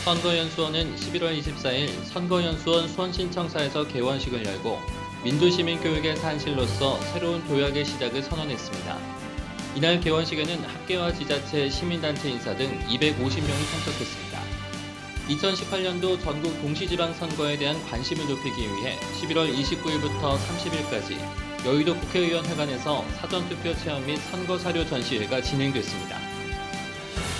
선거연수원은 11월 24일 선거연수원 수원신청사에서 개원식을 열고 민주시민교육의 산실로서 새로운 도약의 시작을 선언했습니다. 이날 개원식에는 학계와 지자체, 시민단체 인사 등 250명이 참석했습니다. 2018년도 전국 동시지방선거에 대한 관심을 높이기 위해 11월 29일부터 30일까지 여의도 국회의원회관에서 사전투표 체험 및 선거사료 전시회가 진행됐습니다.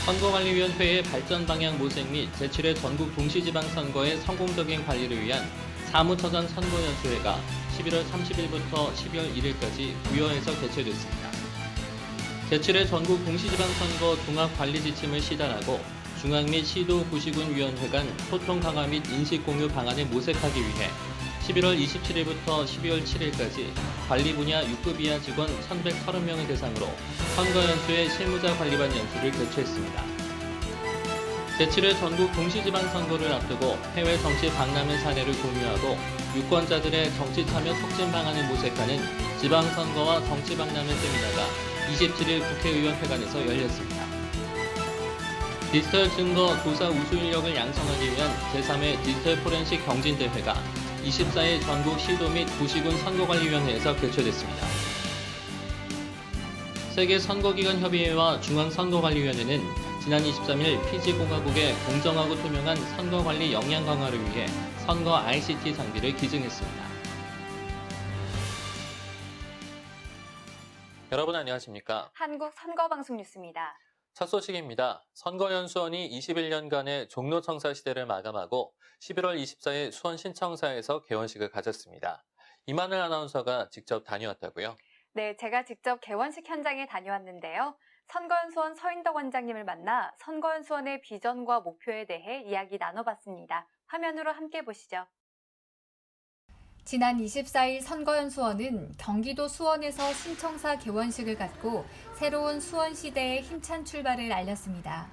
선거관리위원회의 발전 방향 모색 및 제7회 전국 동시지방선거의 성공적인 관리를 위한 사무처장 선거연수회가 11월 30일부터 12월 1일까지 부여에서 개최됐습니다. 제7회 전국 동시지방선거 종합관리지침을 시달하고 중앙 및 시도 구시군 위원회 간 소통 강화 및 인식공유 방안을 모색하기 위해 11월 27일부터 12월 7일까지 관리 분야 6급 이하 직원 1,130명을 대상으로 선거연수회 실무자 관리반 연수를 개최했습니다. 제7회 전국 동시지방선거를 앞두고 해외 정치 박람회 사례를 공유하고 유권자들의 정치 참여 촉진 방안을 모색하는 지방선거와 정치 박람회 세미나가 27일 국회의원회관에서 열렸습니다. 디지털 증거 조사 우수 인력을 양성하기 위한 제3회 디지털 포렌식 경진대회가 24일 전국 시도 및 구시군 선거관리위원회에서 개최됐습니다. 세계선거기관협의회와 중앙선거관리위원회는 지난 23일 피지공화국의 공정하고 투명한 선거관리 역량 강화를 위해 선거 ICT 장비를 기증했습니다. 여러분 안녕하십니까? 한국 선거방송 뉴스입니다. 첫 소식입니다. 선거연수원이 21년간의 종로청사 시대를 마감하고 11월 24일 수원신청사에서 개원식을 가졌습니다. 이만을 아나운서가 직접 다녀왔다고요? 네, 제가 직접 개원식 현장에 다녀왔는데요. 선거연수원 서인덕 원장님을 만나 선거연수원의 비전과 목표에 대해 이야기 나눠봤습니다. 화면으로 함께 보시죠. 지난 24일 선거연수원은 경기도 수원에서 신청사 개원식을 갖고 새로운 수원시대의 힘찬 출발을 알렸습니다.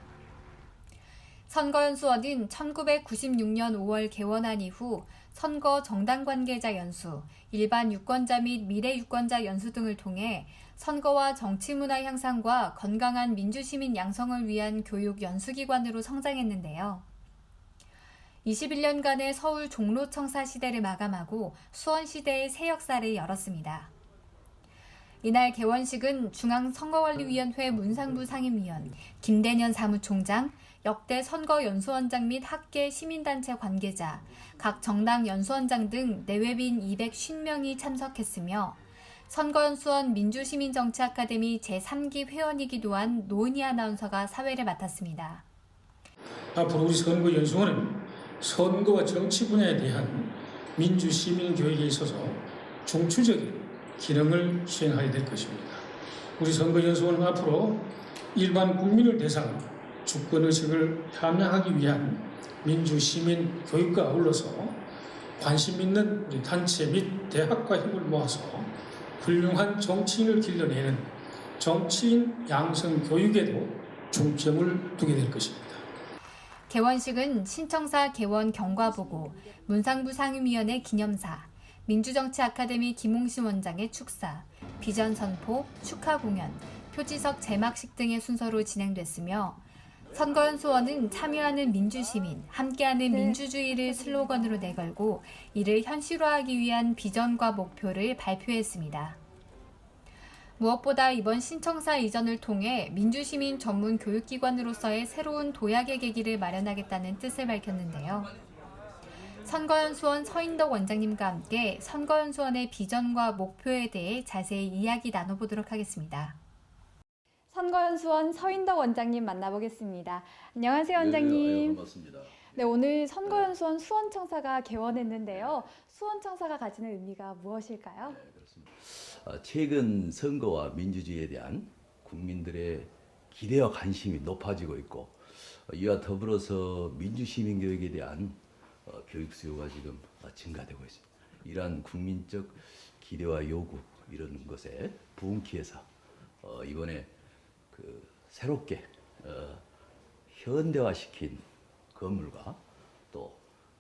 선거연수원은 1996년 5월 개원한 이후 선거 정당 관계자 연수, 일반 유권자 및 미래 유권자 연수 등을 통해 선거와 정치 문화 향상과 건강한 민주시민 양성을 위한 교육 연수기관으로 성장했는데요. 21년간의 서울 종로청사 시대를 마감하고 수원시대의 새 역사를 열었습니다. 이날 개원식은 중앙선거관리위원회 문상부 상임위원, 김대년 사무총장, 역대 선거연수원장 및 학계 시민단체 관계자, 각 정당 연수원장 등 내외빈 250명이 참석했으며 선거연수원 민주시민정치아카데미 제3기 회원이기도 한 노은희 아나운서가 사회를 맡았습니다. 앞으로 우리 선거연수원은 선거와 정치 분야에 대한 민주시민교육에 있어서 중추적인 기능을 수행하게 될 것입니다. 우리 선거연수원은 앞으로 일반 국민을 대상으로 주권의식을 함양하기 위한 민주시민 교육과 아울러서 관심 있는 우리 단체 및 대학과 힘을 모아서 훌륭한 정치인을 길러내는 정치인 양성 교육에도 중점을 두게 될 것입니다. 개원식은 신청사 개원 경과보고, 문상부 상임위원회 기념사, 민주정치아카데미 김홍신 원장의 축사, 비전 선포, 축하 공연, 표지석 제막식 등의 순서로 진행됐으며 선거연수원은 참여하는 민주시민, 함께하는 민주주의를 슬로건으로 내걸고 이를 현실화하기 위한 비전과 목표를 발표했습니다. 무엇보다 이번 신청사 이전을 통해 민주시민 전문 교육기관으로서의 새로운 도약의 계기를 마련하겠다는 뜻을 밝혔는데요. 선거연수원 서인덕 원장님과 함께 선거연수원의 비전과 목표에 대해 자세히 이야기 나눠보도록 하겠습니다. 선거연수원 서인덕 원장님 만나보겠습니다. 안녕하세요, 원장님. 네, 반갑습니다. 네, 오늘 선거연수원 수원청사가 개원했는데요. 수원청사가 가지는 의미가 무엇일까요? 네, 그렇습니다. 최근 선거와 민주주의에 대한 국민들의 기대와 관심이 높아지고 있고 이와 더불어서 민주시민교육에 대한 교육 수요가 지금 증가되고 있습니다. 이러한 국민적 기대와 요구 이런 것에 부응키해서 이번에 새롭게 현대화시킨 건물과 또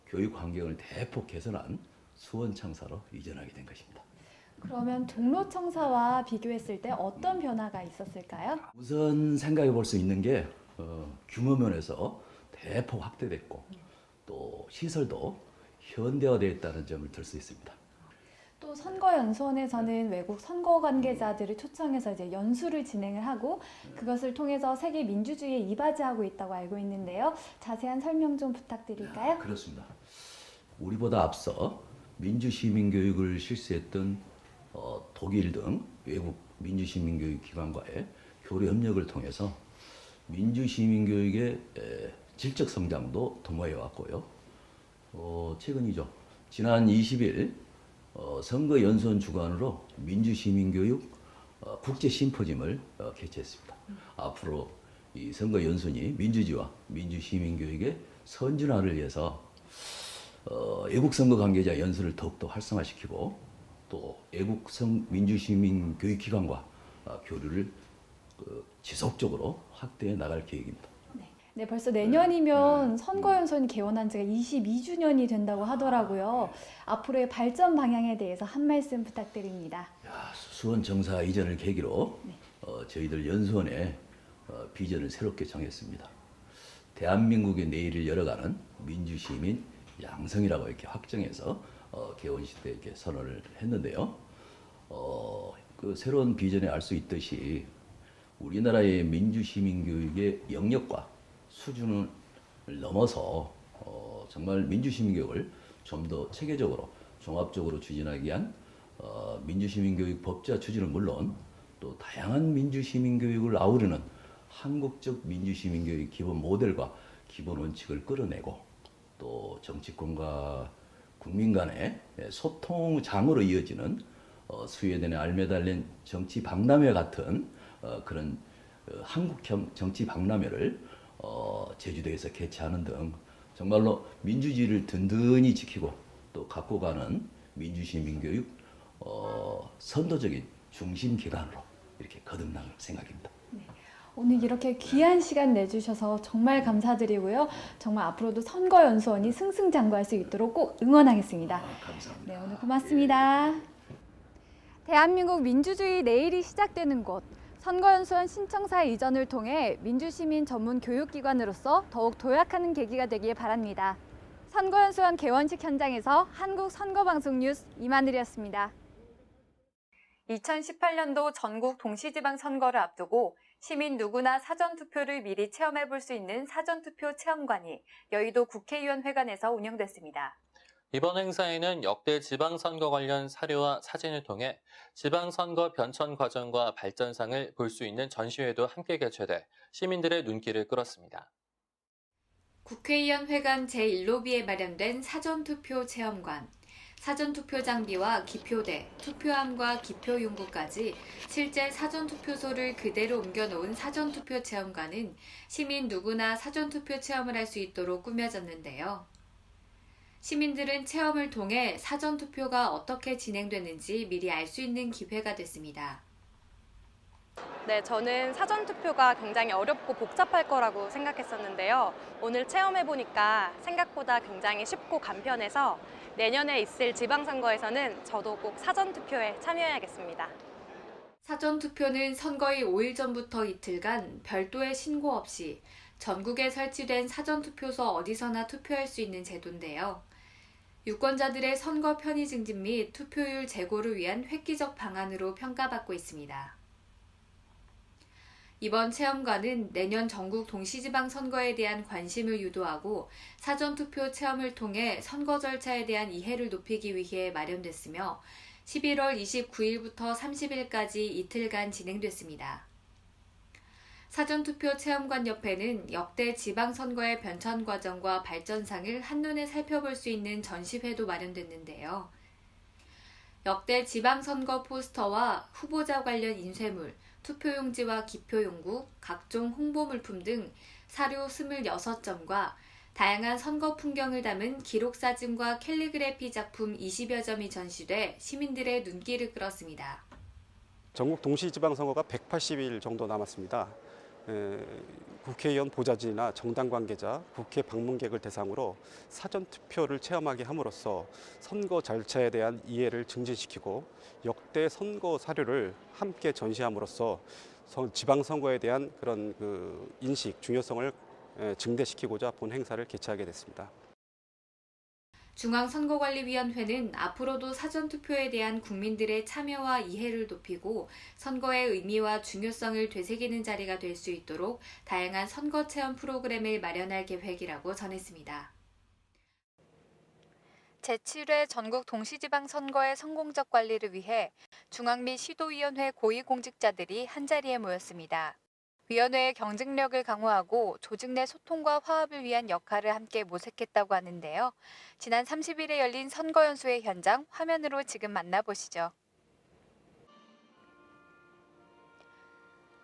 교육 환경을 대폭 개선한 수원청사로 이전하게 된 것입니다. 그러면 종로청사와 비교했을 때 어떤 변화가 있었을까요? 우선 생각해 볼 수 있는 게 규모 면에서 대폭 확대됐고 또 시설도 현대화되었다는 점을 들 수 있습니다. 또 선거연수원에서는 외국 선거 관계자들을 초청해서 이제 연수를 진행을 하고 그것을 통해서 세계 민주주의에 이바지하고 있다고 알고 있는데요. 자세한 설명 좀 부탁드릴까요? 그렇습니다. 우리보다 앞서 민주시민교육을 실시했던 독일 등 외국 민주시민교육기관과의 교류 협력을 통해서 민주시민교육의 질적 성장도 도모해 왔고요. 최근이죠. 지난 20일 선거연수원 주관으로 민주시민교육 국제심포지엄을 개최했습니다. 앞으로 이 선거연수원이 민주주의와 민주시민교육의 선진화를 위해서 애국 선거 관계자 연수를 더욱더 활성화시키고 또 애국 민주시민교육기관과 교류를 지속적으로 확대해 나갈 계획입니다. 네, 벌써 내년이면 선거연수원이 개원한 지가 22주년이 된다고 하더라고요. 앞으로의 발전 방향에 대해서 한 말씀 부탁드립니다. 수원 정사 이전을 계기로 저희들 연수원의 비전을 새롭게 정했습니다. 대한민국의 내일을 열어가는 민주시민 양성이라고 이렇게 확정해서 개원식 때 이렇게 선언을 했는데요. 그 새로운 비전에 알 수 있듯이 우리나라의 민주시민교육의 영역과 수준을 넘어서 정말 민주시민교육을 좀 더 체계적으로 종합적으로 추진하기 위한 민주시민교육 법제화 추진은 물론 또 다양한 민주시민교육을 아우르는 한국적 민주시민교육 기본 모델과 기본 원칙을 끌어내고 또 정치권과 국민 간의 소통장으로 이어지는 스웨덴의 알메달렌 정치 박람회 같은 그런 한국형 정치 박람회를 제주도에서 개최하는 등 정말로 민주주의를 든든히 지키고 또 갖고 가는 민주시민교육 선도적인 중심 기관으로 이렇게 거듭날 생각입니다. 오늘 이렇게 귀한 시간 내주셔서 정말 감사드리고요. 정말 앞으로도 선거연수원이 승승장구할 수 있도록 꼭 응원하겠습니다. 감사합니다. 네, 오늘 고맙습니다. 대한민국 민주주의 내일이 시작되는 곳. 선거연수원 신청사 이전을 통해 민주시민 전문 교육기관으로서 더욱 도약하는 계기가 되길 바랍니다. 선거연수원 개원식 현장에서 한국선거방송 뉴스 이만을이었습니다. 2018년도 전국 동시지방선거를 앞두고 시민 누구나 사전투표를 미리 체험해볼 수 있는 사전투표 체험관이 여의도 국회의원회관에서 운영됐습니다. 이번 행사에는 역대 지방선거 관련 사료와 사진을 통해 지방선거 변천 과정과 발전상을 볼 수 있는 전시회도 함께 개최돼 시민들의 눈길을 끌었습니다. 국회의원회관 제1로비에 마련된 사전투표 체험관. 사전투표 장비와 기표대, 투표함과 기표용구까지 실제 사전투표소를 그대로 옮겨놓은 사전투표 체험관은 시민 누구나 사전투표 체험을 할 수 있도록 꾸며졌는데요. 시민들은 체험을 통해 사전투표가 어떻게 진행되는지 미리 알 수 있는 기회가 됐습니다. 네, 저는 사전투표가 굉장히 어렵고 복잡할 거라고 생각했었는데요. 오늘 체험해보니까 생각보다 굉장히 쉽고 간편해서 내년에 있을 지방선거에서는 저도 꼭 사전투표에 참여해야겠습니다. 사전투표는 선거일 5일 전부터 이틀간 별도의 신고 없이 전국에 설치된 사전투표소 어디서나 투표할 수 있는 제도인데요. 유권자들의 선거 편의 증진 및 투표율 제고를 위한 획기적 방안으로 평가받고 있습니다. 이번 체험관은 내년 전국 동시지방 선거에 대한 관심을 유도하고 사전투표 체험을 통해 선거 절차에 대한 이해를 높이기 위해 마련됐으며 11월 29일부터 30일까지 이틀간 진행됐습니다. 사전투표 체험관 옆에는 역대 지방선거의 변천 과정과 발전상을 한눈에 살펴볼 수 있는 전시회도 마련됐는데요. 역대 지방선거 포스터와 후보자 관련 인쇄물, 투표용지와 기표용구, 각종 홍보물품 등 사료 26점과 다양한 선거 풍경을 담은 기록사진과 캘리그래피 작품 20여 점이 전시돼 시민들의 눈길을 끌었습니다. 전국 동시지방선거가 180일 정도 남았습니다. 국회의원 보좌진이나 정당 관계자, 국회 방문객을 대상으로 사전투표를 체험하게 함으로써 선거 절차에 대한 이해를 증진시키고 역대 선거 사료를 함께 전시함으로써 지방선거에 대한 그런 인식, 중요성을 증대시키고자 본 행사를 개최하게 됐습니다. 중앙선거관리위원회는 앞으로도 사전투표에 대한 국민들의 참여와 이해를 높이고 선거의 의미와 중요성을 되새기는 자리가 될 수 있도록 다양한 선거 체험 프로그램을 마련할 계획이라고 전했습니다. 제7회 전국 동시지방선거의 성공적 관리를 위해 중앙 및 시도위원회 고위공직자들이 한자리에 모였습니다. 위원회의 경쟁력을 강화하고 조직 내 소통과 화합을 위한 역할을 함께 모색했다고 하는데요. 지난 30일에 열린 선거연수회 현장 화면으로 지금 만나보시죠.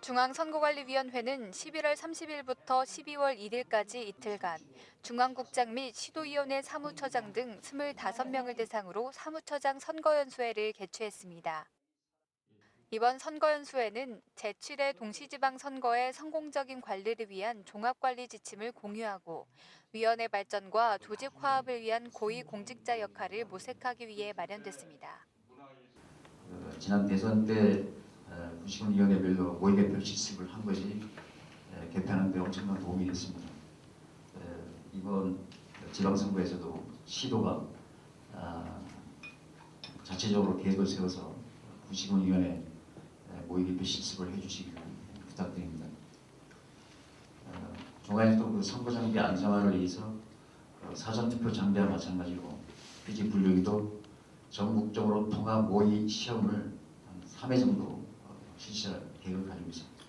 중앙선거관리위원회는 11월 30일부터 12월 1일까지 이틀간 중앙국장 및 시도위원회 사무처장 등 25명을 대상으로 사무처장 선거연수회를 개최했습니다. 이번 선거연수회는 제7회 동시지방선거의 성공적인 관리를 위한 종합관리 지침을 공유하고 위원회 발전과 조직 화합을 위한 고위공직자 역할을 모색하기 위해 마련됐습니다. 지난 대선 때 구시군위원회별로 모의개표 실습을 한 것이 개편하는 데 엄청난 도움이 됐습니다. 이번 지방선거에서도 시도가 자체적으로 계획을 세워서 구시군위원회 모의개표 실습을 해주시길 부탁드립니다. 종합에서도 그 선거 장비 안정화를 위해서 사전투표 장비와 마찬가지로 표지 분류기도 전국적으로 통합 모의 시험을 한 3회 정도 실시할 계획을 가지고 있습니다.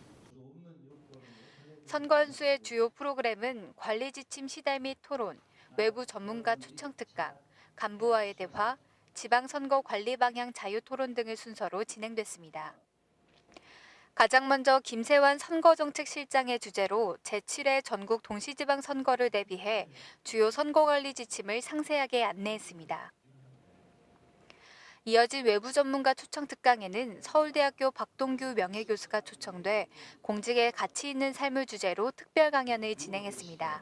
선거연수의 주요 프로그램은 관리지침 시달 및 토론, 외부 전문가 초청 특강, 간부와의 대화, 지방선거 관리 방향 자유토론 등의 순서로 진행됐습니다. 가장 먼저 김세환 선거정책실장의 주재로 제7회 전국 동시지방선거를 대비해 주요 선거관리 지침을 상세하게 안내했습니다. 이어진 외부 전문가 초청 특강에는 서울대학교 박동규 명예교수가 초청돼 공직에 가치 있는 삶을 주제로 특별 강연을 진행했습니다.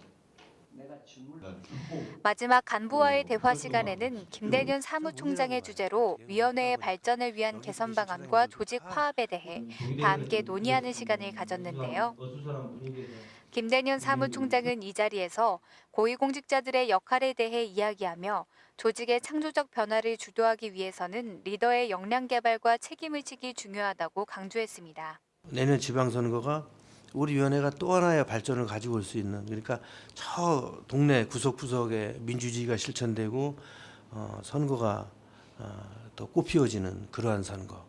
마지막 간부와의 대화 시간에는 김대년 사무총장의 주재로 위원회의 발전을 위한 개선 방안과 조직 화합에 대해 다 함께 논의하는 시간을 가졌는데요. 김대년 사무총장은 이 자리에서 고위공직자들의 역할에 대해 이야기하며 조직의 창조적 변화를 주도하기 위해서는 리더의 역량 개발과 책임의식이 중요하다고 강조했습니다. 내년 지방선거가 우리 위원회가 또 하나의 발전을 가지고 올 수 있는, 그러니까 저 동네 구석구석에 민주주의가 실천되고 선거가 더 꽃피워지는 그러한 선거,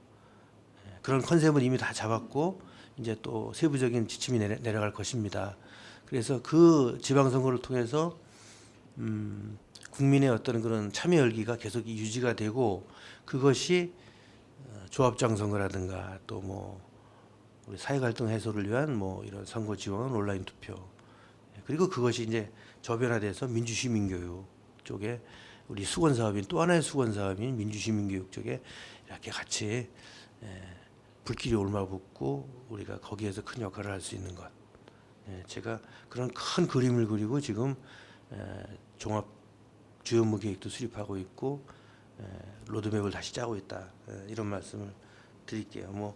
그런 컨셉을 이미 다 잡았고 이제 또 세부적인 지침이 내려갈 것입니다. 그래서 그 지방선거를 통해서 국민의 어떤 그런 참여 열기가 계속 유지가 되고, 그것이 조합장 선거라든가 또 뭐 우리 사회갈등 해소를 위한 뭐 이런 선거 지원, 온라인 투표, 그리고 그것이 이제 저변화돼서 민주시민교육 쪽에 우리 수건 사업인, 또 하나의 수건 사업인 민주시민교육 쪽에 이렇게 같이 불길이 올마붙고 우리가 거기에서 큰 역할을 할 수 있는 것. 제가 그런 큰 그림을 그리고 지금 종합 주요 업무 계획도 수립하고 있고 로드맵을 다시 짜고 있다, 이런 말씀을 드릴게요.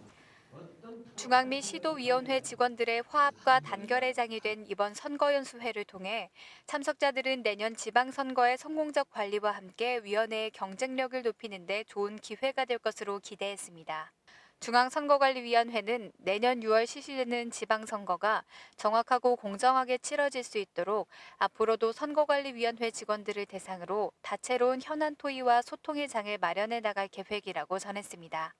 중앙 및 시도위원회 직원들의 화합과 단결의 장이 된 이번 선거연수회를 통해 참석자들은 내년 지방선거의 성공적 관리와 함께 위원회의 경쟁력을 높이는 데 좋은 기회가 될 것으로 기대했습니다. 중앙선거관리위원회는 내년 6월 실시되는 지방선거가 정확하고 공정하게 치러질 수 있도록 앞으로도 선거관리위원회 직원들을 대상으로 다채로운 현안 토의와 소통의 장을 마련해 나갈 계획이라고 전했습니다.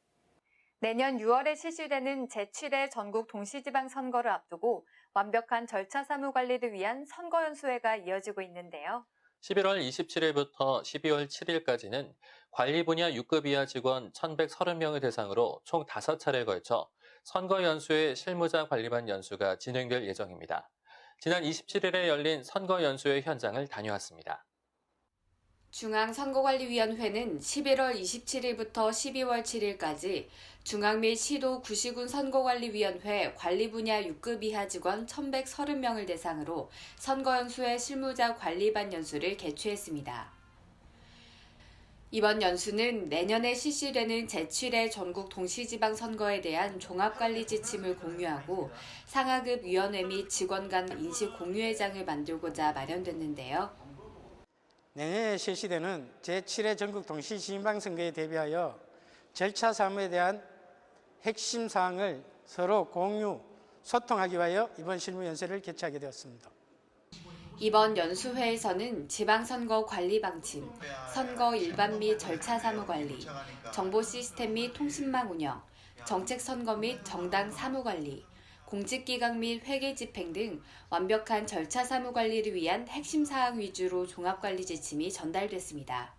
내년 6월에 실시되는 제7회 전국 동시지방선거를 앞두고 완벽한 절차 사무 관리를 위한 선거연수회가 이어지고 있는데요. 11월 27일부터 12월 7일까지는 관리 분야 6급 이하 직원 1,130명을 대상으로 총 5차례에 걸쳐 선거연수회 실무자 관리반 연수가 진행될 예정입니다. 지난 27일에 열린 선거연수회 현장을 다녀왔습니다. 중앙선거관리위원회는 11월 27일부터 12월 7일까지 중앙 및 시도 구시군 선거관리위원회 관리 분야 6급 이하 직원 1,130명을 대상으로 선거연수회 실무자 관리반 연수를 개최했습니다. 이번 연수는 내년에 실시되는 제7회 전국 동시지방선거에 대한 종합관리 지침을 공유하고 상하급 위원회 및 직원 간 인식 공유회장을 만들고자 마련됐는데요. 내년에 실시되는 제7회 전국 동시지방선거에 대비하여 절차 사무에 대한 핵심 사항을 서로 공유, 소통하기 위하여 이번 실무연설을 개최하게 되었습니다. 이번 연수회에서는 지방선거 관리 방침, 선거 일반 및 절차 사무 관리, 정보 시스템 및 통신망 운영, 정책 선거 및 정당 사무 관리, 공직기강 및 회계 집행 등 완벽한 절차 사무 관리를 위한 핵심 사항 위주로 종합관리 지침이 전달됐습니다.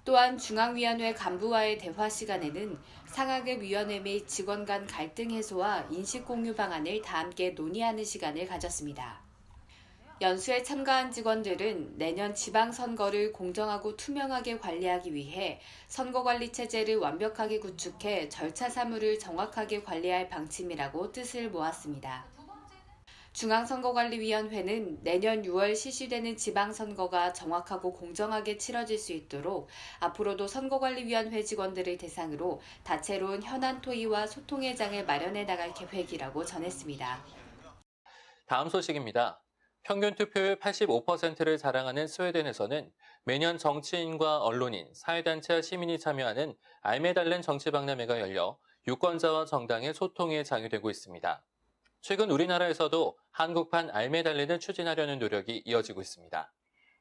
또한 중앙위원회 간부와의 대화 시간에는 상하급 위원회 및 직원 간 갈등 해소와 인식 공유 방안을 다 함께 논의하는 시간을 가졌습니다. 연수에 참가한 직원들은 내년 지방선거를 공정하고 투명하게 관리하기 위해 선거관리 체제를 완벽하게 구축해 절차 사무를 정확하게 관리할 방침이라고 뜻을 모았습니다. 중앙선거관리위원회는 내년 6월 실시되는 지방선거가 정확하고 공정하게 치러질 수 있도록 앞으로도 선거관리위원회 직원들을 대상으로 다채로운 현안 토의와 소통의 장을 마련해 나갈 계획이라고 전했습니다. 다음 소식입니다. 평균 투표율 85%를 자랑하는 스웨덴에서는 매년 정치인과 언론인, 사회단체와 시민이 참여하는 알메달렌 정치박람회가 열려 유권자와 정당의 소통에 장이 되고 있습니다. 최근 우리나라에서도 한국판 알메달렌을 추진하려는 노력이 이어지고 있습니다.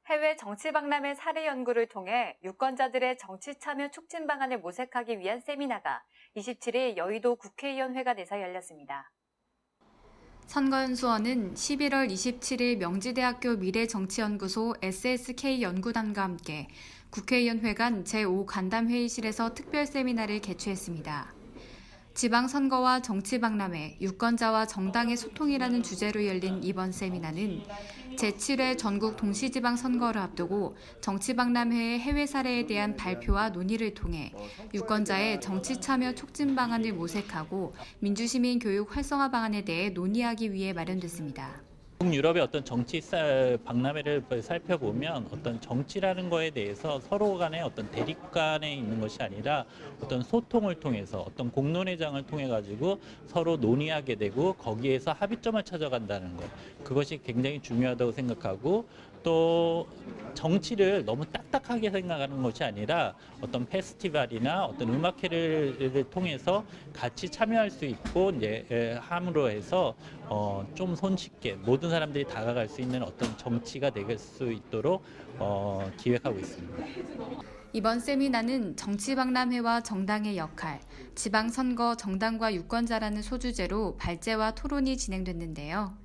해외 정치박람회 사례 연구를 통해 유권자들의 정치 참여 촉진 방안을 모색하기 위한 세미나가 27일 여의도 국회의원회관에서 열렸습니다. 선거연수원은 11월 27일 명지대학교 미래정치연구소 SSK 연구단과 함께 국회의원회관 제5간담회의실에서 특별 세미나를 개최했습니다. 지방선거와 정치박람회, 유권자와 정당의 소통이라는 주제로 열린 이번 세미나는 제7회 전국 동시지방선거를 앞두고 정치박람회의 해외 사례에 대한 발표와 논의를 통해 유권자의 정치 참여 촉진 방안을 모색하고 민주시민 교육 활성화 방안에 대해 논의하기 위해 마련됐습니다. 북유럽의 어떤 정치 박람회를 살펴보면 어떤 정치라는 거에 대해서 서로 간의 어떤 대립 간에 있는 것이 아니라 어떤 소통을 통해서 어떤 공론회장을 통해 가지고 서로 논의하게 되고 거기에서 합의점을 찾아간다는 것, 그것이 굉장히 중요하다고 생각하고, 또 정치를 너무 딱딱하게 생각하는 것이 아니라 어떤 페스티벌이나 어떤 음악회를 통해서 같이 참여할 수 있고 이제 함으로 해서 좀 손쉽게 모든 사람들이 다가갈 수 있는 어떤 정치가 될 수 있도록 기획하고 있습니다. 이번 세미나는 정치박람회와 정당의 역할, 지방선거 정당과 유권자라는 소주제로 발제와 토론이 진행됐는데요.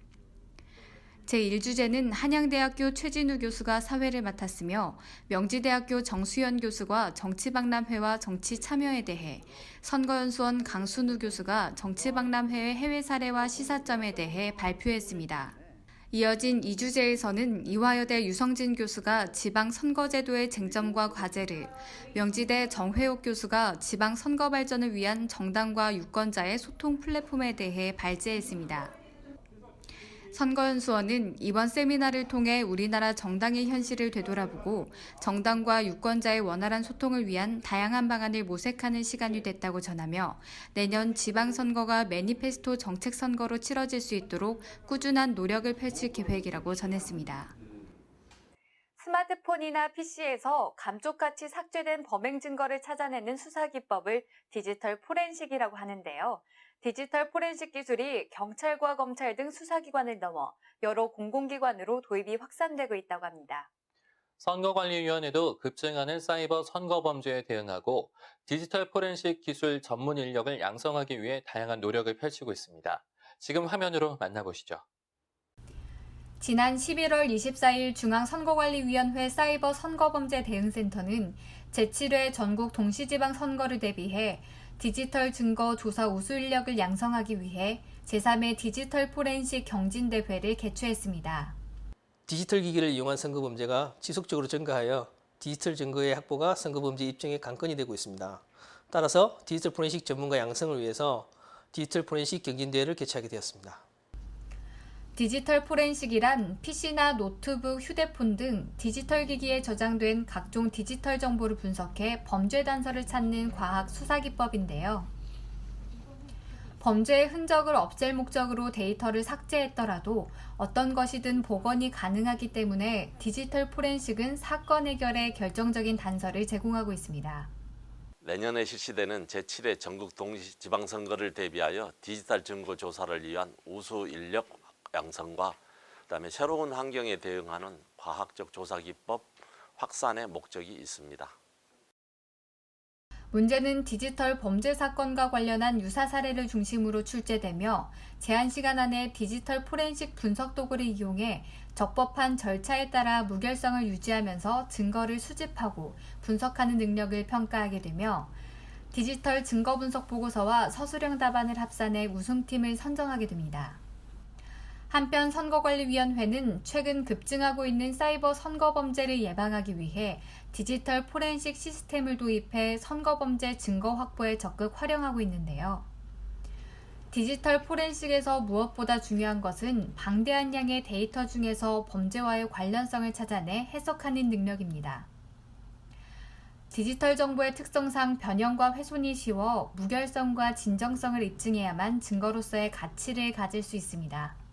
제1주제는 한양대학교 최진우 교수가 사회를 맡았으며 명지대학교 정수연 교수가 정치박람회와 정치 참여에 대해, 선거연수원 강순우 교수가 정치박람회의 해외 사례와 시사점에 대해 발표했습니다. 이어진 2주제에서는 이화여대 유성진 교수가 지방선거제도의 쟁점과 과제를, 명지대 정회옥 교수가 지방선거 발전을 위한 정당과 유권자의 소통 플랫폼에 대해 발제했습니다. 선거연수원은 이번 세미나를 통해 우리나라 정당의 현실을 되돌아보고 정당과 유권자의 원활한 소통을 위한 다양한 방안을 모색하는 시간이 됐다고 전하며 내년 지방선거가 매니페스토 정책선거로 치러질 수 있도록 꾸준한 노력을 펼칠 계획이라고 전했습니다. 스마트폰이나 PC에서 감쪽같이 삭제된 범행 증거를 찾아내는 수사기법을 디지털 포렌식이라고 하는데요. 디지털 포렌식 기술이 경찰과 검찰 등 수사기관을 넘어 여러 공공기관으로 도입이 확산되고 있다고 합니다. 선거관리위원회도 급증하는 사이버 선거 범죄에 대응하고 디지털 포렌식 기술 전문 인력을 양성하기 위해 다양한 노력을 펼치고 있습니다. 지금 화면으로 만나보시죠. 지난 11월 24일 중앙선거관리위원회 사이버 선거범죄 대응센터는 제7회 전국 동시지방선거를 대비해 디지털 증거 조사 우수 인력을 양성하기 위해 제3회 디지털 포렌식 경진대회를 개최했습니다. 디지털 기기를 이용한 선거범죄가 지속적으로 증가하여 디지털 증거의 확보가 선거범죄 입증의 관건이 되고 있습니다. 따라서 디지털 포렌식 전문가 양성을 위해서 디지털 포렌식 경진대회를 개최하게 되었습니다. 디지털 포렌식이란 PC나 노트북, 휴대폰 등 디지털 기기에 저장된 각종 디지털 정보를 분석해 범죄 단서를 찾는 과학 수사 기법인데요. 범죄의 흔적을 없앨 목적으로 데이터를 삭제했더라도 어떤 것이든 복원이 가능하기 때문에 디지털 포렌식은 사건 해결에 결정적인 단서를 제공하고 있습니다. 내년에 실시되는 제7회 전국 동시지방선거를 대비하여 디지털 증거 조사를 위한 우수 인력 양성과 그다음에 새로운 환경에 대응하는 과학적 조사 기법 확산의 목적이 있습니다. 문제는 디지털 범죄 사건과 관련한 유사 사례를 중심으로 출제되며 제한 시간 안에 디지털 포렌식 분석 도구를 이용해 적법한 절차에 따라 무결성을 유지하면서 증거를 수집하고 분석하는 능력을 평가하게 되며 디지털 증거 분석 보고서와 서술형 답안을 합산해 우승팀을 선정하게 됩니다. 한편 선거관리위원회는 최근 급증하고 있는 사이버 선거 범죄를 예방하기 위해 디지털 포렌식 시스템을 도입해 선거 범죄 증거 확보에 적극 활용하고 있는데요. 디지털 포렌식에서 무엇보다 중요한 것은 방대한 양의 데이터 중에서 범죄와의 관련성을 찾아내 해석하는 능력입니다. 디지털 정보의 특성상 변형과 훼손이 쉬워 무결성과 진정성을 입증해야만 증거로서의 가치를 가질 수 있습니다.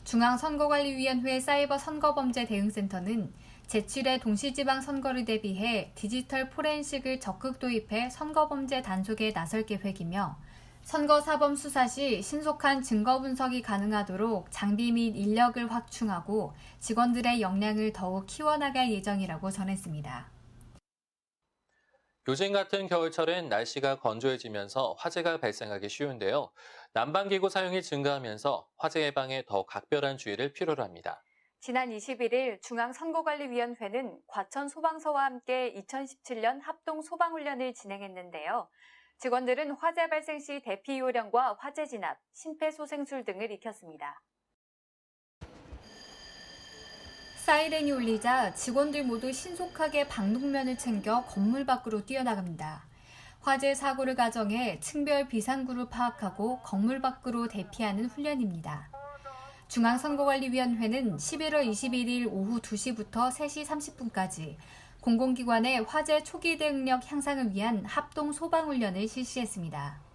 중앙선거관리위원회 사이버 선거범죄 대응센터는 제7회 동시지방선거를 대비해 디지털 포렌식을 적극 도입해 선거범죄 단속에 나설 계획이며 선거사범 수사 시 신속한 증거 분석이 가능하도록 장비 및 인력을 확충하고 직원들의 역량을 더욱 키워나갈 예정이라고 전했습니다. 요즘 같은 겨울철엔 날씨가 건조해지면서 화재가 발생하기 쉬운데요. 난방기구 사용이 증가하면서 화재 예방에 더 각별한 주의를 필요로 합니다. 지난 21일 중앙선거관리위원회는 과천 소방서와 함께 2017년 합동 소방훈련을 진행했는데요. 직원들은 화재 발생 시 대피 요령과 화재 진압, 심폐소생술 등을 익혔습니다. 사이렌이 울리자 직원들 모두 신속하게 방독면을 챙겨 건물 밖으로 뛰어나갑니다. 화재 사고를 가정해 층별 비상구를 파악하고 건물 밖으로 대피하는 훈련입니다. 중앙선거관리위원회는 11월 21일 오후 2시부터 3시 30분까지 공공기관의 화재 초기 대응력 향상을 위한 합동 소방훈련을 실시했습니다.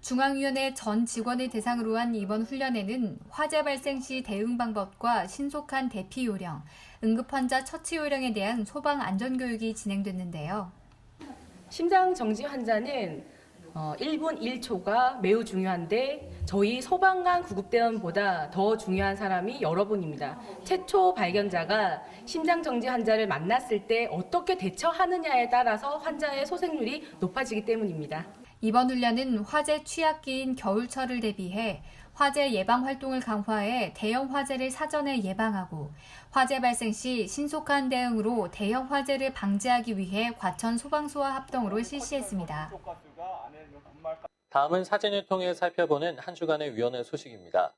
중앙위원회 전 직원을 대상으로 한 이번 훈련에는 화재 발생 시 대응 방법과 신속한 대피 요령, 응급환자 처치 요령에 대한 소방 안전교육이 진행됐는데요. 심장 정지 환자는 1분 1초가 매우 중요한데 저희 소방관 구급대원보다 더 중요한 사람이 여러분입니다. 최초 발견자가 심장 정지 환자를 만났을 때 어떻게 대처하느냐에 따라서 환자의 소생률이 높아지기 때문입니다. 이번 훈련은 화재 취약기인 겨울철을 대비해 화재 예방 활동을 강화해 대형 화재를 사전에 예방하고 화재 발생 시 신속한 대응으로 대형 화재를 방지하기 위해 과천 소방서와 합동으로 실시했습니다. 다음은 사진을 통해 살펴보는 한 주간의 위원회 소식입니다.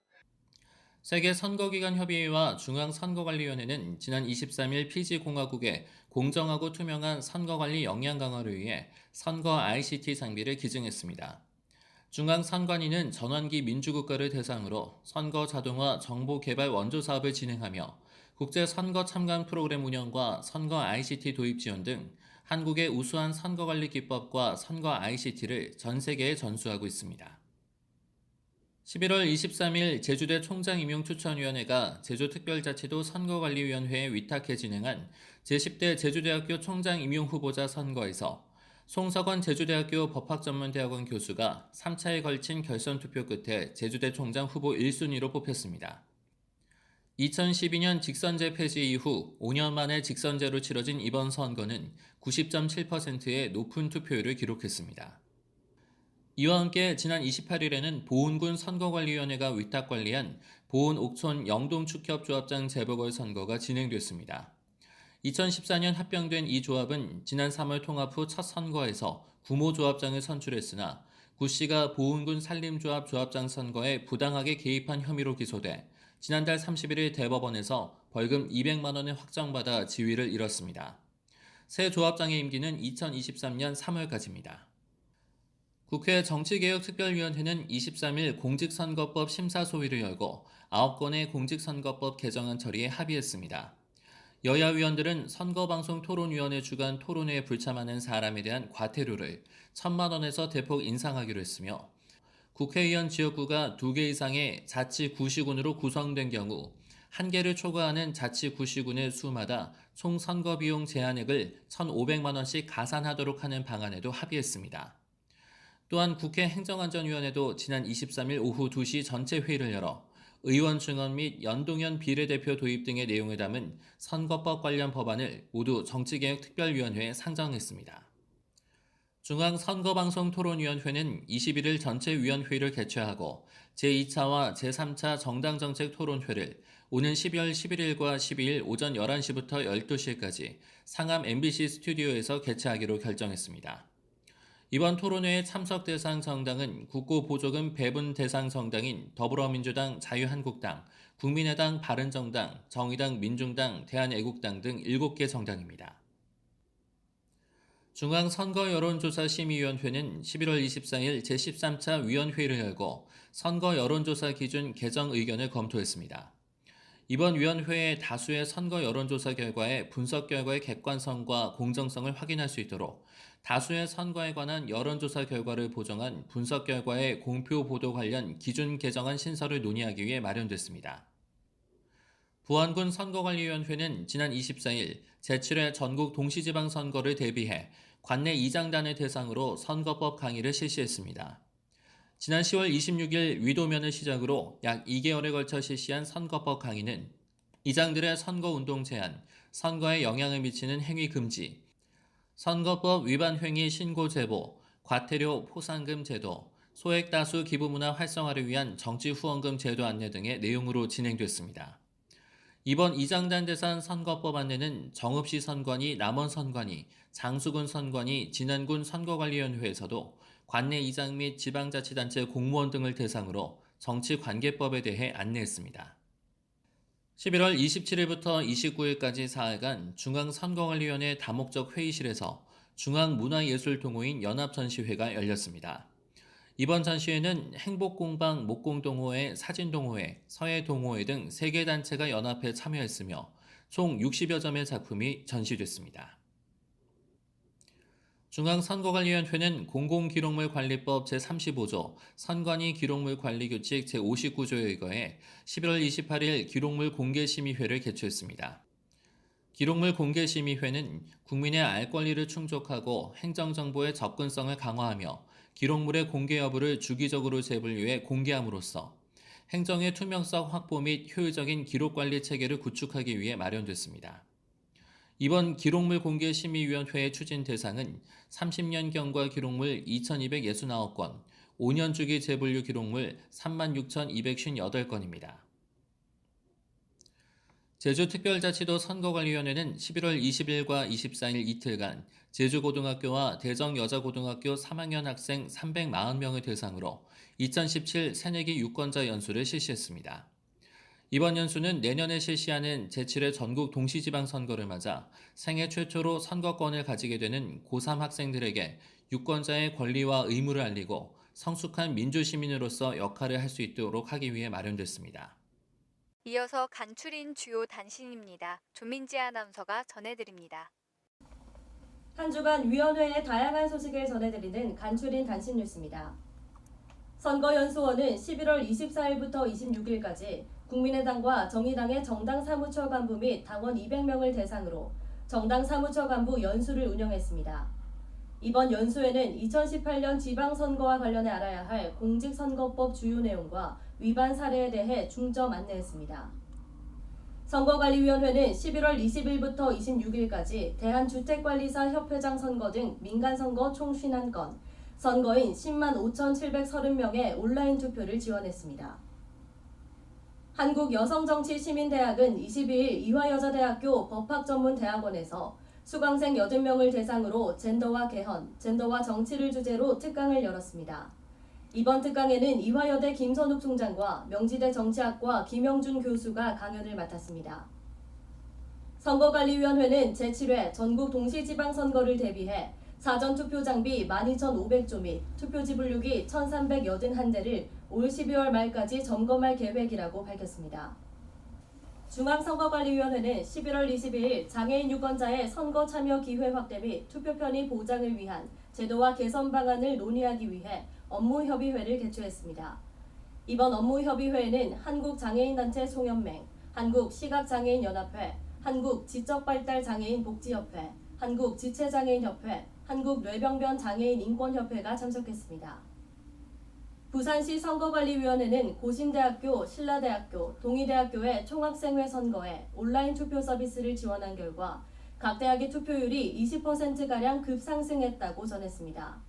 세계선거기관협의회와 중앙선거관리위원회는 지난 23일 피지공화국에 공정하고 투명한 선거관리 역량 강화를 위해 선거 ICT 장비를 기증했습니다. 중앙선관위는 전환기 민주국가를 대상으로 선거 자동화 정보 개발 원조 사업을 진행하며 국제 선거 참관 프로그램 운영과 선거 ICT 도입 지원 등 한국의 우수한 선거관리 기법과 선거 ICT를 전 세계에 전수하고 있습니다. 11월 23일 제주대 총장임용추천위원회가 제주특별자치도 선거관리위원회에 위탁해 진행한 제10대 제주대학교 총장임용후보자 선거에서 송석원 제주대학교 법학전문대학원 교수가 3차에 걸친 결선투표 끝에 제주대 총장 후보 1순위로 뽑혔습니다. 2012년 직선제 폐지 이후 5년 만에 직선제로 치러진 이번 선거는 90.7%의 높은 투표율을 기록했습니다. 이와 함께 지난 28일에는 보은군 선거관리위원회가 위탁관리한 보은 옥촌 영동축협조합장 재보궐선거가 진행됐습니다. 2014년 합병된 이 조합은 지난 3월 통합 후 첫 선거에서 구모조합장을 선출했으나 구 씨가 보은군 산림조합 조합장 선거에 부당하게 개입한 혐의로 기소돼 지난달 31일 대법원에서 벌금 200만 원을 확정받아 지위를 잃었습니다. 새 조합장의 임기는 2023년 3월까지입니다. 국회 정치개혁특별위원회는 23일 공직선거법 심사소위를 열고 9건의 공직선거법 개정안 처리에 합의했습니다. 여야 의원들은 선거방송토론위원회 주간 토론회에 불참하는 사람에 대한 과태료를 1,000만 원에서 대폭 인상하기로 했으며 국회의원 지역구가 2개 이상의 자치구시군으로 구성된 경우 1개를 초과하는 자치구시군의 수마다 총 선거비용 제한액을 1,500만 원씩 가산하도록 하는 방안에도 합의했습니다. 또한 국회 행정안전위원회도 지난 23일 오후 2시 전체 회의를 열어 의원 증언 및 연동형 비례대표 도입 등의 내용을 담은 선거법 관련 법안을 모두 정치개혁특별위원회에 상정했습니다. 중앙선거방송토론위원회는 21일 전체 위원회의를 개최하고 제2차와 제3차 정당정책토론회를 오는 12월 11일과 12일 오전 11시부터 12시까지 상암 MBC 스튜디오에서 개최하기로 결정했습니다. 이번 토론회의 참석 대상 정당은 국고보조금 배분 대상 정당인 더불어민주당, 자유한국당, 국민의당, 바른정당, 정의당, 민중당, 대한애국당 등 7개 정당입니다. 중앙선거여론조사심의위원회는 11월 24일 제13차 위원회의를 열고 선거여론조사 기준 개정 의견을 검토했습니다. 이번 위원회의 다수의 선거 여론조사 결과의 분석 결과의 객관성과 공정성을 확인할 수 있도록 다수의 선거에 관한 여론조사 결과를 보정한 분석 결과의 공표 보도 관련 기준 개정안 신설을 논의하기 위해 마련됐습니다. 부안군 선거관리위원회는 지난 24일 제7회 전국 동시지방선거를 대비해 관내 이장단을 대상으로 선거법 강의를 실시했습니다. 지난 10월 26일 위도면을 시작으로 약 2개월에 걸쳐 실시한 선거법 강의는 이장들의 선거운동 제한, 선거에 영향을 미치는 행위 금지, 선거법 위반 행위 신고 제보, 과태료 포상금 제도, 소액다수 기부문화 활성화를 위한 정치후원금 제도 안내 등의 내용으로 진행됐습니다. 이번 이장단 대상 선거법 안내는 정읍시 선관위, 남원 선관위, 장수군 선관위, 진안군 선거관리위원회에서도 관내 이장 및 지방자치단체 공무원 등을 대상으로 정치관계법에 대해 안내했습니다. 11월 27일부터 29일까지 4일간 중앙선거관리위원회 다목적 회의실에서 중앙문화예술동호인 연합전시회가 열렸습니다. 이번 전시회는 행복공방 목공동호회, 사진동호회, 서해동호회 등 3개 단체가 연합해 참여했으며 총 60여 점의 작품이 전시됐습니다. 중앙선거관리위원회는 공공기록물관리법 제35조 선관위 기록물관리규칙 제59조에 의거해 11월 28일 기록물 공개심의회를 개최했습니다. 기록물 공개심의회는 국민의 알 권리를 충족하고 행정정보의 접근성을 강화하며 기록물의 공개 여부를 주기적으로 재분류해 공개함으로써 행정의 투명성 확보 및 효율적인 기록관리 체계를 구축하기 위해 마련됐습니다. 이번 기록물 공개심의위원회의 추진 대상은 30년경과 기록물 2269건, 5년 주기 재분류 기록물 36,258건입니다. 제주특별자치도 선거관리위원회는 11월 20일과 24일 이틀간 제주고등학교와 대정여자고등학교 3학년 학생 340명을 대상으로 2017 새내기 유권자 연수를 실시했습니다. 이번 연수는 내년에 실시하는 제7회 전국 동시지방선거를 맞아 생애 최초로 선거권을 가지게 되는 고3 학생들에게 유권자의 권리와 의무를 알리고 성숙한 민주시민으로서 역할을 할 수 있도록 하기 위해 마련됐습니다. 이어서 간추린 주요 단신입니다. 조민지 아나운서가 전해드립니다. 한 주간 위원회의 다양한 소식을 전해드리는 간추린 단신 뉴스입니다. 선거연수원은 11월 24일부터 26일까지 국민의당과 정의당의 정당 사무처 간부 및 당원 200명을 대상으로 정당 사무처 간부 연수를 운영했습니다. 이번 연수에는 2018년 지방선거와 관련해 알아야 할 공직선거법 주요 내용과 위반 사례에 대해 중점 안내했습니다. 선거관리위원회는 11월 20일부터 26일까지 대한주택관리사 협회장 선거 등 민간선거 총 51건, 선거인 10만 5,730명의 온라인 투표를 지원했습니다. 한국여성정치시민대학은 22일 이화여자대학교 법학전문대학원에서 수강생 80명을 대상으로 젠더와 개헌, 젠더와 정치를 주제로 특강을 열었습니다. 이번 특강에는 이화여대 김선욱 총장과 명지대 정치학과 김영준 교수가 강연을 맡았습니다. 선거관리위원회는 제7회 전국 동시지방선거를 대비해 사전투표 장비 12,500조 및 투표지 분류기 1,381대를 올 12월 말까지 점검할 계획이라고 밝혔습니다. 중앙선거관리위원회는 11월 22일 장애인 유권자의 선거 참여 기회 확대 및 투표 편의 보장을 위한 제도와 개선 방안을 논의하기 위해 업무협의회를 개최했습니다. 이번 업무협의회에는 한국장애인단체 송연맹, 한국시각장애인연합회, 한국지적발달장애인복지협회, 한국지체장애인협회, 한국뇌병변장애인인권협회가 참석했습니다. 부산시 선거관리위원회는 고신대학교, 신라대학교, 동의대학교의 총학생회 선거에 온라인 투표 서비스를 지원한 결과 각 대학의 투표율이 20%가량 급상승했다고 전했습니다.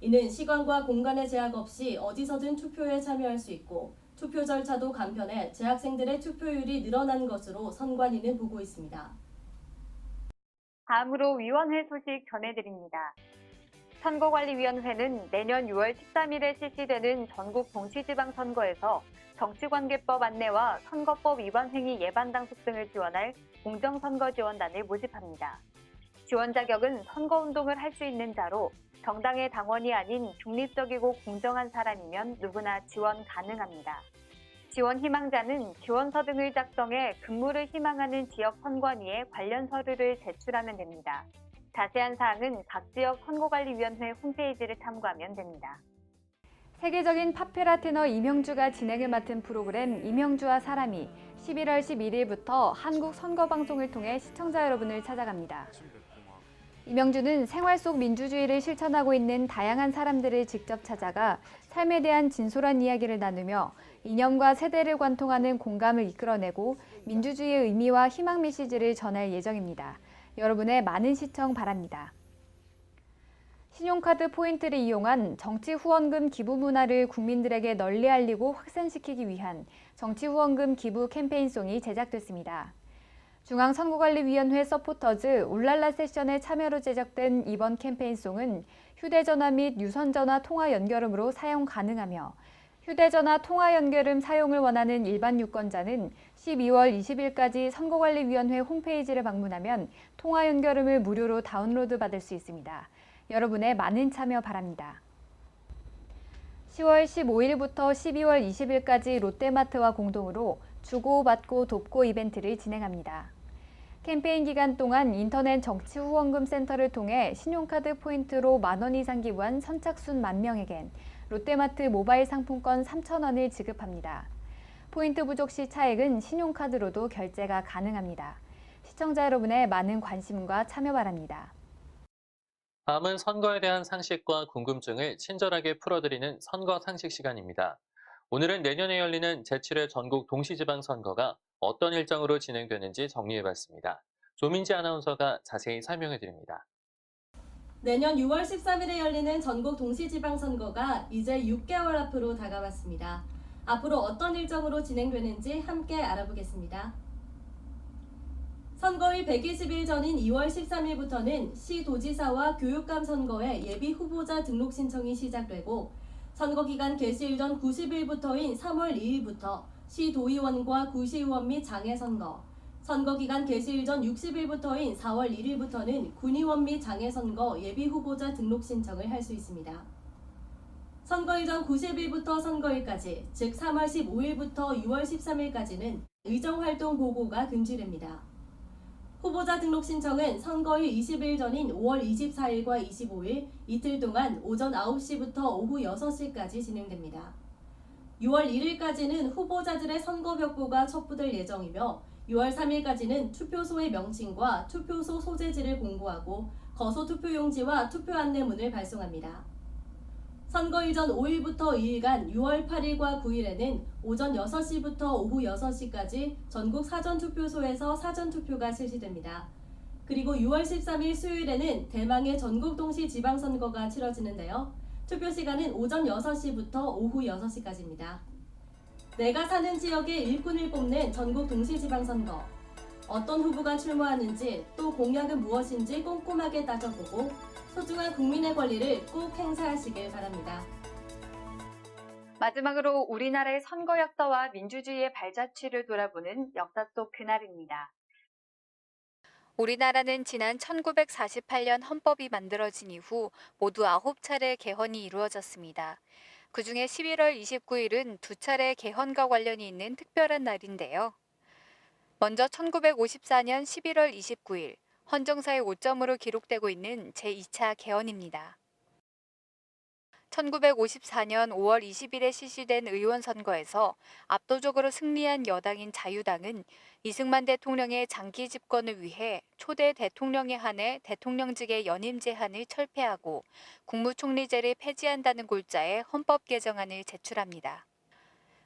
이는 시간과 공간의 제약 없이 어디서든 투표에 참여할 수 있고 투표 절차도 간편해 재학생들의 투표율이 늘어난 것으로 선관위는 보고 있습니다. 다음으로 위원회 소식 전해드립니다. 선거관리위원회는 내년 6월 13일에 실시되는 전국 동시지방선거에서 정치관계법 안내와 선거법 위반 행위 예방 당국 등을 지원할 공정선거지원단을 모집합니다. 지원 자격은 선거운동을 할 수 있는 자로 정당의 당원이 아닌 중립적이고 공정한 사람이면 누구나 지원 가능합니다. 지원 희망자는 지원서 등을 작성해 근무를 희망하는 지역 선관위에 관련 서류를 제출하면 됩니다. 자세한 사항은 각 지역 선거관리위원회 홈페이지를 참고하면 됩니다. 세계적인 팝페라 테너 이명주가 진행을 맡은 프로그램 이명주와 사람이 11월 11일부터 한국 선거방송을 통해 시청자 여러분을 찾아갑니다. 이명주는 생활 속 민주주의를 실천하고 있는 다양한 사람들을 직접 찾아가 삶에 대한 진솔한 이야기를 나누며 이념과 세대를 관통하는 공감을 이끌어내고 민주주의의 의미와 희망 메시지를 전할 예정입니다. 여러분의 많은 시청 바랍니다. 신용카드 포인트를 이용한 정치 후원금 기부 문화를 국민들에게 널리 알리고 확산시키기 위한 정치 후원금 기부 캠페인송이 제작됐습니다. 중앙선거관리위원회 서포터즈 울랄라 세션에 참여로 제작된 이번 캠페인송은 휴대전화 및 유선전화 통화 연결음으로 사용 가능하며 휴대전화 통화 연결음 사용을 원하는 일반 유권자는 12월 20일까지 선거관리위원회 홈페이지를 방문하면 통화 연결음을 무료로 다운로드 받을 수 있습니다. 여러분의 많은 참여 바랍니다. 10월 15일부터 12월 20일까지 롯데마트와 공동으로 주고받고 돕고 이벤트를 진행합니다. 캠페인 기간 동안 인터넷 정치 후원금 센터를 통해 신용카드 포인트로 만원 이상 기부한 선착순 10,000명에겐 롯데마트 모바일 상품권 3,000원을 지급합니다. 포인트 부족 시 차액은 신용카드로도 결제가 가능합니다. 시청자 여러분의 많은 관심과 참여 바랍니다. 다음은 선거에 대한 상식과 궁금증을 친절하게 풀어드리는 선거 상식 시간입니다. 오늘은 내년에 열리는 제7회 전국 동시지방선거가 어떤 일정으로 진행되는지 정리해봤습니다. 조민지 아나운서가 자세히 설명해드립니다. 내년 6월 13일에 열리는 전국 동시지방선거가 이제 6개월 앞으로 다가왔습니다. 앞으로 어떤 일정으로 진행되는지 함께 알아보겠습니다. 선거일 120일 전인 2월 13일부터는 시도지사와 교육감 선거에 예비 후보자 등록 신청이 시작되고 선거기간 개시일 전 90일부터인 3월 2일부터 시도의원과 구시의원 및 장애선거, 선거기간 개시일 전 60일부터인 4월 1일부터는 군의원 및 장애선거 예비후보자 등록 신청을 할 수 있습니다. 선거일 전 90일부터 선거일까지, 즉 3월 15일부터 6월 13일까지는 의정활동 보고가 금지됩니다. 후보자 등록 신청은 선거일 20일 전인 5월 24일과 25일 이틀 동안 오전 9시부터 오후 6시까지 진행됩니다. 6월 1일까지는 후보자들의 선거벽보가 첩부될 예정이며 6월 3일까지는 투표소의 명칭과 투표소 소재지를 공고하고 거소 투표용지와 투표 안내문을 발송합니다. 선거일 전 5일부터 2일간 6월 8일과 9일에는 오전 6시부터 오후 6시까지 전국 사전투표소에서 사전투표가 실시됩니다. 그리고 6월 13일 수요일에는 대망의 전국 동시 지방선거가 치러지는데요. 투표 시간은 오전 6시부터 오후 6시까지입니다. 내가 사는 지역의 일꾼을 뽑는 전국 동시지방선거. 어떤 후보가 출마하는지 또 공약은 무엇인지 꼼꼼하게 따져보고 소중한 국민의 권리를 꼭 행사하시길 바랍니다. 마지막으로 우리나라의 선거 역사와 민주주의의 발자취를 돌아보는 역사 속 그날입니다. 우리나라는 지난 1948년 헌법이 만들어진 이후 모두 9차례 개헌이 이루어졌습니다. 그중에 11월 29일은 2차례 개헌과 관련이 있는 특별한 날인데요. 먼저 1954년 11월 29일 헌정사의 오점으로 기록되고 있는 제2차 개헌입니다. 1954년 5월 20일에 실시된 의원 선거에서 압도적으로 승리한 여당인 자유당은 이승만 대통령의 장기 집권을 위해 초대 대통령에 한해 대통령직의 연임 제한을 철폐하고 국무총리제를 폐지한다는 골자의 헌법 개정안을 제출합니다.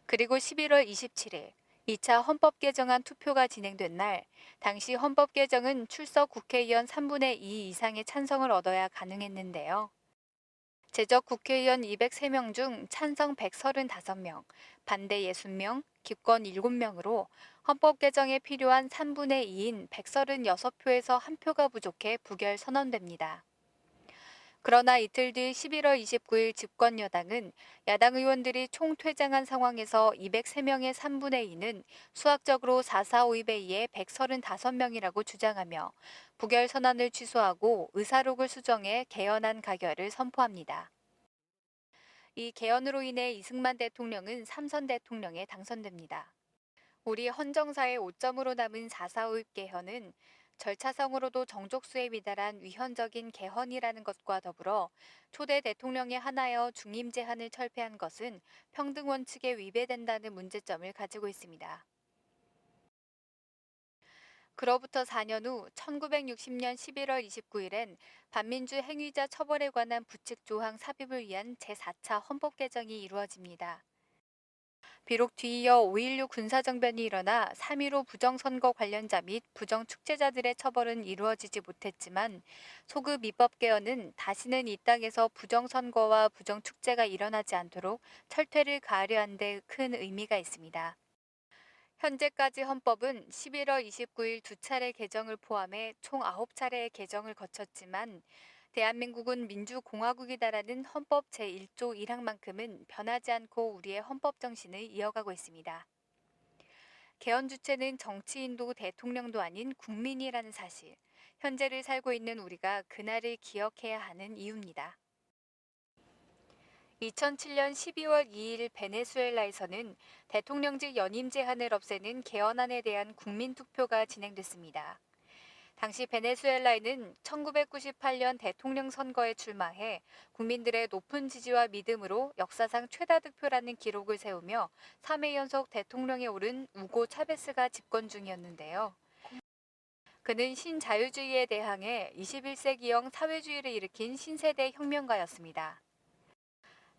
그리고 11월 27일 2차 헌법 개정안 투표가 진행된 날, 당시 헌법 개정은 출석 국회의원 3분의 2 이상의 찬성을 얻어야 가능했는데요. 제적 국회의원 203명 중 찬성 135명, 반대 60명, 기권 7명으로 헌법 개정에 필요한 3분의 2인 136표에서 1표가 부족해 부결 선언됩니다. 그러나 이틀 뒤 11월 29일 집권 여당은 야당 의원들이 총퇴장한 상황에서 203명의 3분의 2는 수학적으로 4,4,5에 의해 135명이라고 주장하며 부결 선언을 취소하고 의사록을 수정해 개헌안 가결을 선포합니다. 이 개헌으로 인해 이승만 대통령은 3선 대통령에 당선됩니다. 우리 헌정사의 오점으로 남은 4.4.5 개헌은 절차상으로도 정족수에 미달한 위헌적인 개헌이라는 것과 더불어 초대 대통령에 한하여 중임 제한을 철폐한 것은 평등 원칙에 위배된다는 문제점을 가지고 있습니다. 그로부터 4년 후 1960년 11월 29일엔 반민주 행위자 처벌에 관한 부칙 조항 삽입을 위한 제4차 헌법 개정이 이루어집니다. 비록 뒤이어 5.16 군사정변이 일어나 3.15 부정선거 관련자 및 부정축제자들의 처벌은 이루어지지 못했지만 소급 입법 개헌은 다시는 이 땅에서 부정선거와 부정축제가 일어나지 않도록 철퇴를 가하려 한 데 큰 의미가 있습니다. 현재까지 헌법은 11월 29일 2차례 개정을 포함해 총 9차례의 개정을 거쳤지만 대한민국은 민주공화국이다라는 헌법 제1조 1항만큼은 변하지 않고 우리의 헌법 정신을 이어가고 있습니다. 개헌 주체는 정치인도 대통령도 아닌 국민이라는 사실, 현재를 살고 있는 우리가 그날을 기억해야 하는 이유입니다. 2007년 12월 2일 베네수엘라에서는 대통령직 연임 제한을 없애는 개헌안에 대한 국민투표가 진행됐습니다. 당시 베네수엘라에는 1998년 대통령 선거에 출마해 국민들의 높은 지지와 믿음으로 역사상 최다 득표라는 기록을 세우며 3회 연속 대통령에 오른 우고 차베스가 집권 중이었는데요. 그는 신자유주의에 대항해 21세기형 사회주의를 일으킨 신세대 혁명가였습니다.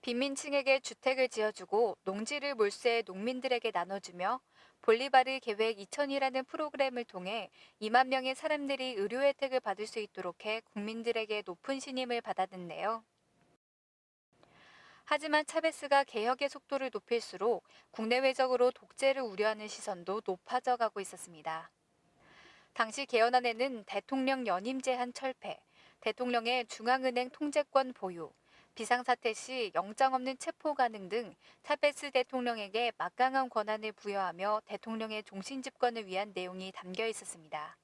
빈민층에게 주택을 지어주고 농지를 몰수해 농민들에게 나눠주며 볼리바르 계획 2000이라는 프로그램을 통해 2만 명의 사람들이 의료 혜택을 받을 수 있도록 해 국민들에게 높은 신임을 받았는데요. 하지만 차베스가 개혁의 속도를 높일수록 국내외적으로 독재를 우려하는 시선도 높아져 가고 있었습니다. 당시 개헌안에는 대통령 연임 제한 철폐, 대통령의 중앙은행 통제권 보유, 비상사태 시 영장 없는 체포 가능 등 차베스 대통령에게 막강한 권한을 부여하며 대통령의 종신 집권을 위한 내용이 담겨 있었습니다.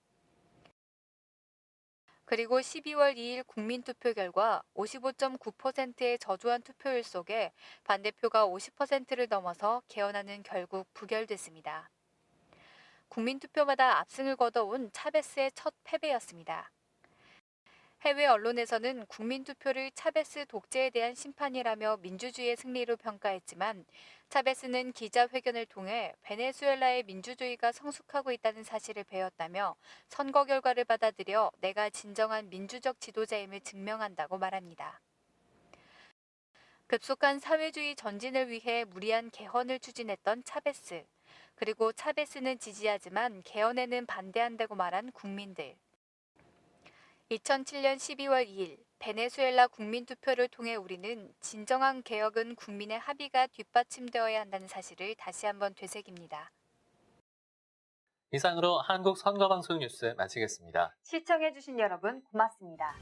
그리고 12월 2일 국민투표 결과 55.9%의 저조한 투표율 속에 반대표가 50%를 넘어서 개헌안은 결국 부결됐습니다. 국민투표마다 압승을 거둬온 차베스의 첫 패배였습니다. 해외 언론에서는 국민투표를 차베스 독재에 대한 심판이라며 민주주의의 승리로 평가했지만 차베스는 기자회견을 통해 베네수엘라의 민주주의가 성숙하고 있다는 사실을 배웠다며 선거 결과를 받아들여 내가 진정한 민주적 지도자임을 증명한다고 말합니다. 급속한 사회주의 전진을 위해 무리한 개헌을 추진했던 차베스, 그리고 차베스는 지지하지만 개헌에는 반대한다고 말한 국민들. 2007년 12월 2일 베네수엘라 국민투표를 통해 우리는 진정한 개혁은 국민의 합의가 뒷받침되어야 한다는 사실을 다시 한번 되새깁니다. 이상으로 한국 선거방송 뉴스 마치겠습니다. 시청해주신 여러분 고맙습니다.